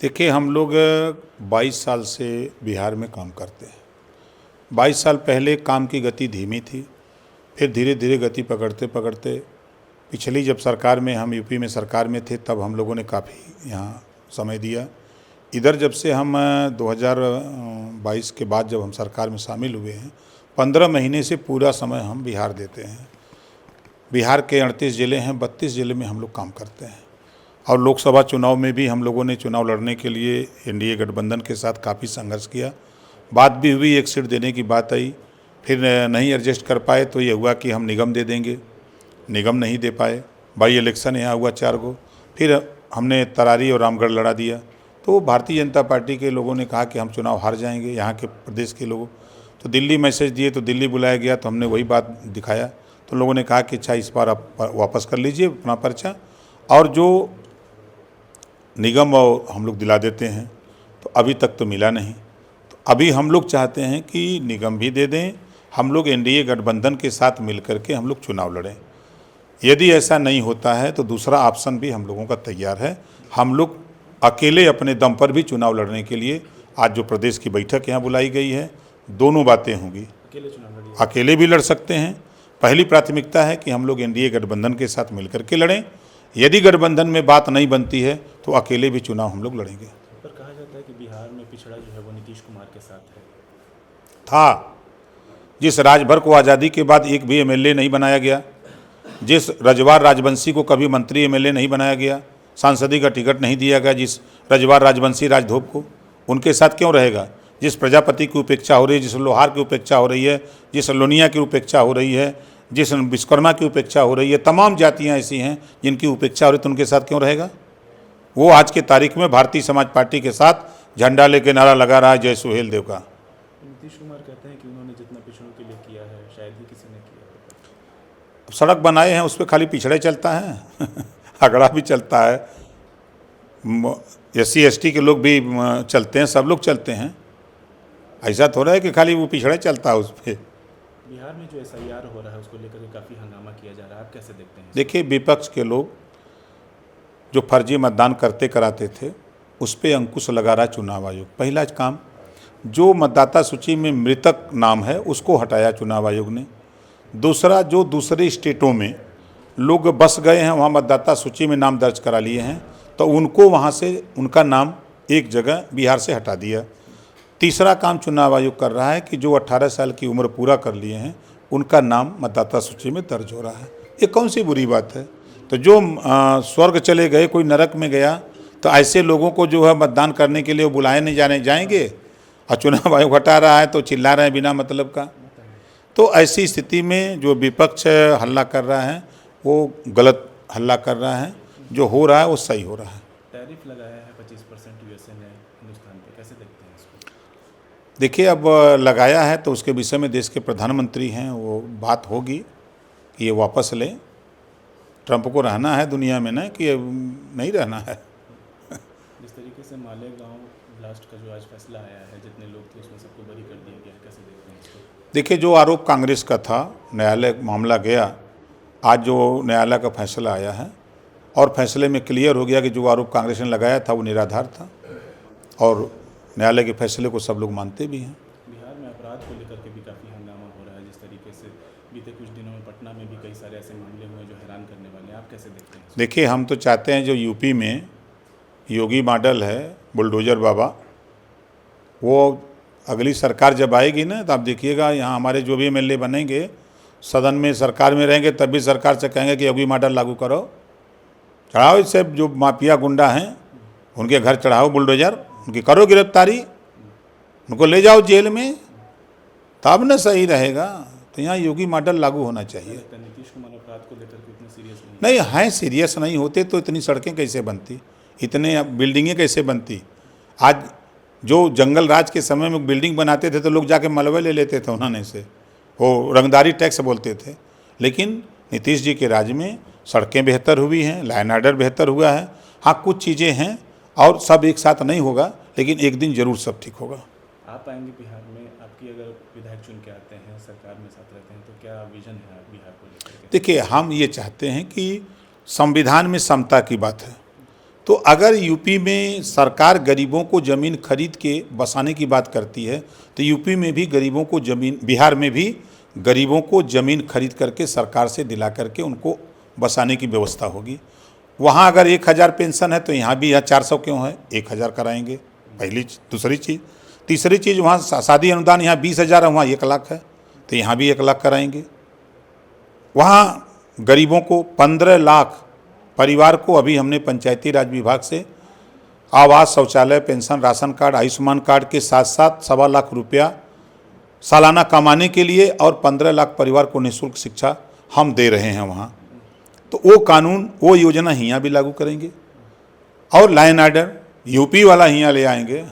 देखिए, हम लोग 22 साल से बिहार में काम करते हैं। 22 साल पहले काम की गति धीमी थी, फिर धीरे धीरे गति पकड़ते पकड़ते पिछली जब सरकार में हम यूपी में सरकार में थे तब हम लोगों ने काफ़ी यहाँ समय दिया। इधर जब से हम 2022 के बाद जब हम सरकार में शामिल हुए हैं, 15 महीने से पूरा समय हम बिहार देते हैं। बिहार के 38 ज़िले हैं, 32 ज़िले में हम लोग काम करते हैं। और लोकसभा चुनाव में भी हम लोगों ने चुनाव लड़ने के लिए एनडीए गठबंधन के साथ काफ़ी संघर्ष किया। बात भी हुई, एक सीट देने की बात आई, फिर नहीं एडजस्ट कर पाए तो ये हुआ कि हम निगम दे देंगे, निगम नहीं दे पाए। बाई इलेक्शन यहाँ हुआ 4 गो, फिर हमने तरारी और रामगढ़ लड़ा दिया। तो भारतीय जनता पार्टी के लोगों ने कहा कि हम चुनाव हार जाएंगे, यहाँ के प्रदेश के लोगों तो दिल्ली मैसेज दिए, तो दिल्ली बुलाया गया तो हमने वही बात दिखाया। तो लोगों ने कहा कि अच्छा इस बार आप वापस कर लीजिए अपना पर्चा और जो निगम और हम लोग दिला देते हैं। तो अभी तक तो मिला नहीं, तो अभी हम लोग चाहते हैं कि निगम भी दे दें, हम लोग एनडीए गठबंधन के साथ मिल करके हम लोग चुनाव लड़ें। यदि ऐसा नहीं होता है तो दूसरा ऑप्शन भी हम लोगों का तैयार है। हम लोग अकेले अपने दम पर भी चुनाव लड़ने के लिए आज जो प्रदेश की बैठक यहाँ बुलाई गई है, दोनों बातें होंगी। अकेले भी लड़ सकते हैं, पहली प्राथमिकता है कि हम लोग एनडीए गठबंधन के साथ मिल करके लड़ें। यदि गठबंधन में बात नहीं बनती है तो अकेले भी चुनाव हम लोग लड़ेंगे। पर कहा जाता है कि बिहार में पिछड़ा जो है वो नीतीश कुमार के साथ है। था, जिस राजभर को आज़ादी के बाद एक भी एमएलए नहीं बनाया गया, जिस रजवार राजवंशी को कभी मंत्री एमएलए नहीं बनाया गया, सांसदी का टिकट नहीं दिया गया जिस रजवार राजवंशी राजधोप को, उनके साथ क्यों रहेगा? जिस प्रजापति की उपेक्षा हो रही है, जिस लोहार की उपेक्षा हो रही है, जिस लोनिया की उपेक्षा हो रही है, जिस विश्वकर्मा की उपेक्षा हो रही है, तमाम जातियां ऐसी हैं जिनकी उपेक्षा हो रही है, तो उनके साथ क्यों रहेगा? वो आज के तारीख में भारतीय समाज पार्टी के साथ झंडा लेके नारा लगा रहा है, जय सुहेल देव का। नीतीश कुमार कहते हैं कि उन्होंने जितना पिछड़ों के लिए किया है शायद ही किसी ने किया होगा। सड़क बनाए हैं उस पर खाली पिछड़े चलता है अगड़ा भी चलता है, SC ST के लोग भी चलते हैं, सब लोग चलते हैं। ऐसा थोड़ा है कि खाली वो पिछड़े चलता है उस पर। बिहार में जो SIR हो रहा है उसको लेकर के काफ़ी हंगामा किया जा रहा है, आप कैसे देखते हैं? देखिए, विपक्ष के लोग जो फर्जी मतदान करते कराते थे उस पर अंकुश लगा रहा चुनाव आयोग। पहला काम, जो मतदाता सूची में मृतक नाम है उसको हटाया चुनाव आयोग ने। दूसरा, जो दूसरे स्टेटों में लोग बस गए हैं, वहाँ मतदाता सूची में नाम दर्ज करा लिए हैं, तो उनको वहाँ से उनका नाम एक जगह बिहार से हटा दिया। तीसरा काम चुनाव आयोग कर रहा है कि जो 18 साल की उम्र पूरा कर लिए हैं उनका नाम मतदाता सूची में दर्ज हो रहा है। ये कौन सी बुरी बात है? तो जो स्वर्ग चले गए, कोई नरक में गया, तो ऐसे लोगों को जो है मतदान करने के लिए वो बुलाए नहीं जाएंगे, और चुनाव आयोग हटा रहा है तो चिल्ला रहे हैं बिना मतलब का। तो ऐसी स्थिति में जो विपक्ष हल्ला कर रहा है वो गलत हल्ला कर रहा है, जो हो रहा है वो सही हो रहा है। टैरिफ लगाया है 25% USA ने हिंदुस्तान पे, कैसे देखते हैं इसको? देखिए, अब लगाया है तो उसके विषय में देश के प्रधानमंत्री हैं, वो बात होगी कि ये वापस लें। ट्रंप को रहना है दुनिया में ना, कि नहीं रहना है। जिस तरीके से मालेगांव ब्लास्ट का जो आज फैसला आया है, जितने लोग थे उसमें सबको बरी कर दिया गया, कैसे देखते हैं इसको? देखिए, जो आरोप कांग्रेस का था, न्यायालय मामला गया, आज जो न्यायालय का फैसला आया है और फैसले में क्लियर हो गया कि जो आरोप कांग्रेस ने लगाया था वो निराधार था, और न्यायालय के फैसले को सब लोग मानते भी हैं। बिहार में अपराध को लेकर के भी काफ़ी हंगामा हो रहा है, जिस तरीके से बीते कुछ दिनों में पटना में भी कई सारे ऐसे मामले हुए जो हैरान करने वाले हैं, आप कैसे देखते हैं? देखिए, हम तो चाहते हैं जो यूपी में योगी मॉडल है, बुलडोजर बाबा, वो अगली सरकार जब आएगी ना तो आप देखिएगा यहाँ हमारे जो भी एमएलए बनेंगे, सदन में सरकार में रहेंगे तब भी सरकार से कहेंगे कि योगी मॉडल लागू करो, चढ़ाओ इससे जो माफिया गुंडा हैं उनके घर चढ़ाओ बुलडोजर, उनकी करो गिरफ्तारी, उनको ले जाओ जेल में, तब न सही रहेगा। तो यहाँ योगी मॉडल लागू होना चाहिए। नीतीश कुमार अपराध को लेकर के इतने सीरियस नहीं हैं, सीरियस नहीं होते तो इतनी सड़कें कैसे बनती, इतने बिल्डिंगें कैसे बनती? आज जो जंगल राज के समय में बिल्डिंग बनाते थे तो लोग जाके मलबे ले लेते थे उन्होंने से, वो रंगदारी टैक्स बोलते थे। लेकिन नीतीश जी के राज में सड़कें बेहतर हुई हैं, लाइन ऑर्डर बेहतर हुआ है। हाँ, कुछ चीज़ें हैं और सब एक साथ नहीं होगा, लेकिन एक दिन ज़रूर सब ठीक होगा। आप आएंगे बिहार में, आपकी अगर विधायक चुन के आते हैं, सरकार में साथ रहते हैं, तो क्या विजन है बिहार को लेकर के? देखिए, हम ये चाहते हैं कि संविधान में समता की बात है, तो अगर यूपी में सरकार गरीबों को ज़मीन खरीद के बसाने की बात करती है तो यूपी में भी गरीबों को ज़मीन, बिहार में भी गरीबों को ज़मीन खरीद करके सरकार से दिला करके उनको बसाने की व्यवस्था होगी। वहाँ अगर 1000 पेंशन है तो यहाँ भी 400 क्यों है, 1000 कराएंगे, पहली दूसरी चीज़। तीसरी चीज़, वहाँ शादी अनुदान यहाँ 20,000 है, वहाँ 1 लाख है, तो यहाँ भी 1 लाख कराएंगे। वहाँ गरीबों को 15 लाख परिवार को अभी हमने पंचायती राज विभाग से आवास, शौचालय, pension, ration card, Ayushman card के साथ साथ 1.25 लाख रुपया सालाना कमाने के लिए और 15 लाख परिवार को निःशुल्क शिक्षा हम दे रहे हैं वहाँ। तो वो कानून, वो योजना यहाँ भी लागू करेंगे और लाइन ऑर्डर यूपी वाला यहाँ ले आएंगे।